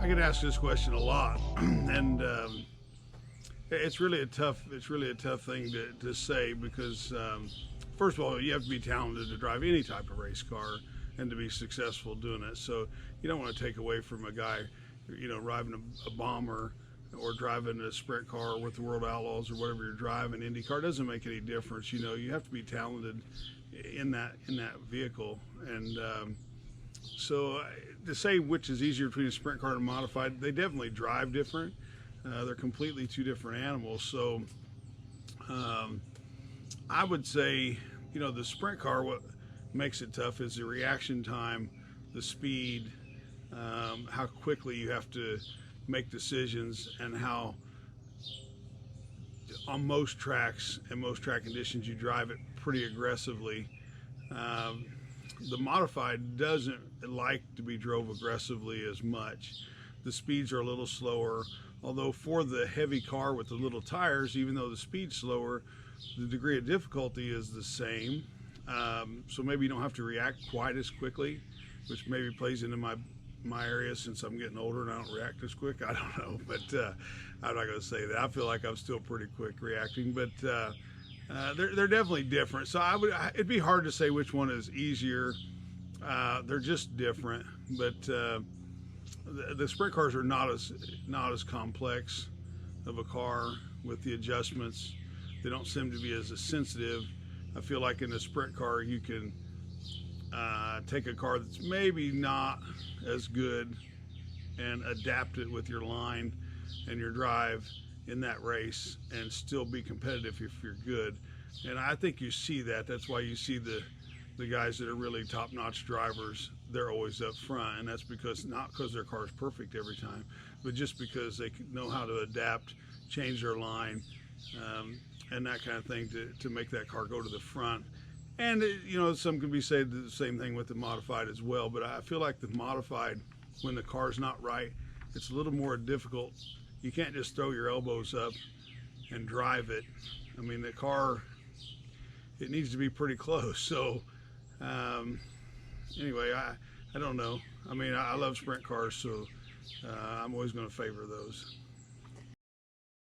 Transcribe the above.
get asked this question a lot, and it's really a tough thing to say because first of all, you have to be talented to drive any type of race car and to be successful doing it. So you don't want to take away from a guy, driving a bomber or driving a sprint car with the World Outlaws or whatever you're driving. IndyCar doesn't make any difference. You have to be talented in that vehicle, and so to say which is easier between a sprint car and a modified, they definitely drive different. They're completely two different animals. So I would say, the sprint car, what makes it tough is the reaction time, the speed, how quickly you have to make decisions, and how on most tracks and most track conditions you drive it pretty aggressively. The modified doesn't like to be drove aggressively as much. The speeds are a little slower, although for the heavy car with the little tires, even though the speed's slower, the degree of difficulty is the same. So maybe you don't have to react quite as quickly, which maybe plays into my area since I'm getting older and I don't react as quick. I don't know, but I'm not going to say that. I feel like I'm still pretty quick reacting, but they're definitely different. So it'd be hard to say which one is easier. They're just different, but the sprint cars are not as complex of a car with the adjustments. They don't seem to be as sensitive. I feel like in a sprint car you can take a car that's maybe not as good and adapt it with your line and your drive in that race and still be competitive if you're good. And I think you see that. That's why you see the guys that are really top-notch drivers, they're always up front, and that's because not because their car's perfect every time, but just because they know how to adapt, change their line, and that kind of thing to make that car go to the front. And some could be said the same thing with the modified as well, but I feel like the modified, when the car's not right, it's a little more difficult. You can't just throw your elbows up and drive it. I mean, the car, it needs to be pretty close. So anyway, I don't know. I mean, I love sprint cars, so I'm always going to favor those.